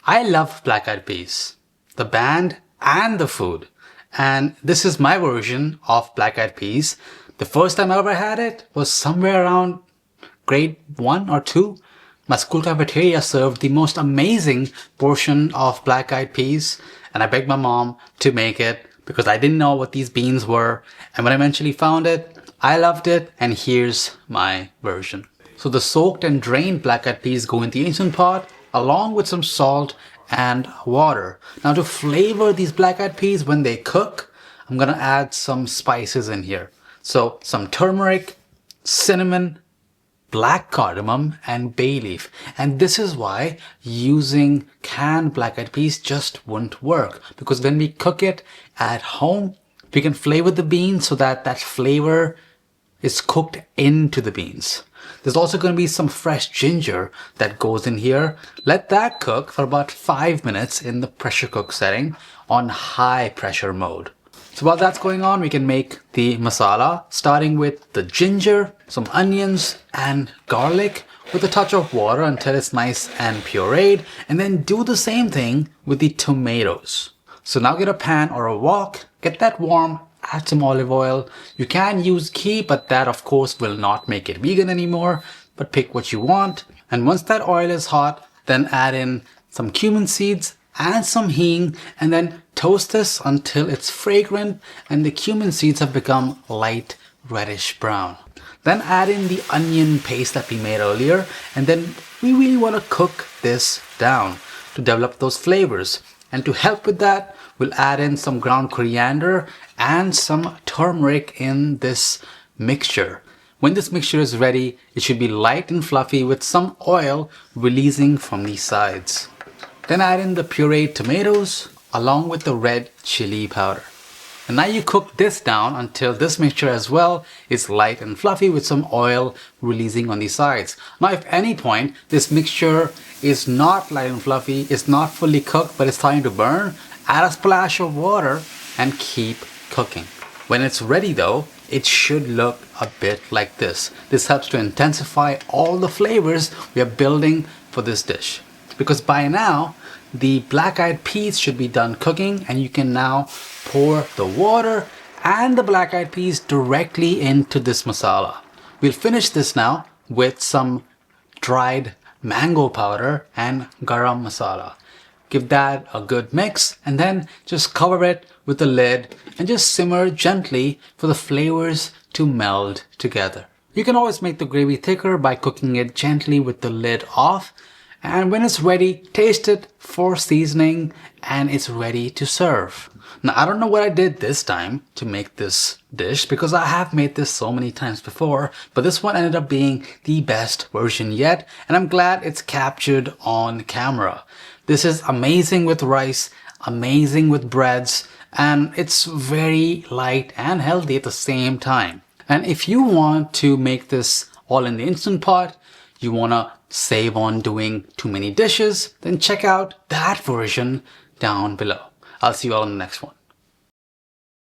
I love black eyed peas, the band and the food. And this is my version of black eyed peas. The first time I ever had it was somewhere around grade 1 or 2. My school cafeteria served the most amazing portion of black eyed peas, and I begged my mom to make it because I didn't know what these beans were. And when I eventually found it, I loved it, and here's my version. So the soaked and drained black eyed peas go in the Instant Pot along with some salt and water. Now to flavor these black eyed peas when they cook, I'm gonna add some spices in here. So some turmeric, cinnamon, black cardamom and bay leaf. And this is why using canned black eyed peas just won't work, because when we cook it at home, we can flavor the beans so that that flavor is cooked into the beans. There's also going to be some fresh ginger that goes in here. Let that cook for about 5 minutes in the pressure cook setting on high pressure mode. So while that's going on, we can make the masala, starting with the ginger, some onions and garlic with a touch of water until it's nice and pureed, and then do the same thing with the tomatoes. So now get a pan or a wok, get that warm, add some olive oil. You can use ghee, but that of course will not make it vegan anymore, but pick what you want. And once that oil is hot, then add in some cumin seeds and some hing, and then toast this until it's fragrant and the cumin seeds have become light reddish brown. Then add in the onion paste that we made earlier, and then we really want to cook this down to develop those flavors. And to help with that, we'll add in some ground coriander and some turmeric in this mixture. When this mixture is ready, it should be light and fluffy with some oil releasing from the sides. Then add in the pureed tomatoes along with the red chili powder. And now you cook this down until this mixture as well is light and fluffy with some oil releasing on the sides. Now if at any point this mixture is not light and fluffy, it's not fully cooked but it's starting to burn, add a splash of water and keep cooking. When it's ready though, it should look a bit like this. This helps to intensify all the flavors we are building for this dish. Because by now, the black eyed peas should be done cooking, and you can now pour the water and the black eyed peas directly into this masala. We'll finish this now with some dried mango powder and garam masala. Give that a good mix and then just cover it with the lid and just simmer gently for the flavors to meld together. You can always make the gravy thicker by cooking it gently with the lid off. And when it's ready, taste it for seasoning and it's ready to serve. Now, I don't know what I did this time to make this dish because I have made this so many times before, but this one ended up being the best version yet, and I'm glad it's captured on camera. This is amazing with rice, amazing with breads, and it's very light and healthy at the same time. And if you want to make this all in the Instant Pot, you want to save on doing too many dishes, then check out that version down below. I'll see you all in the next one.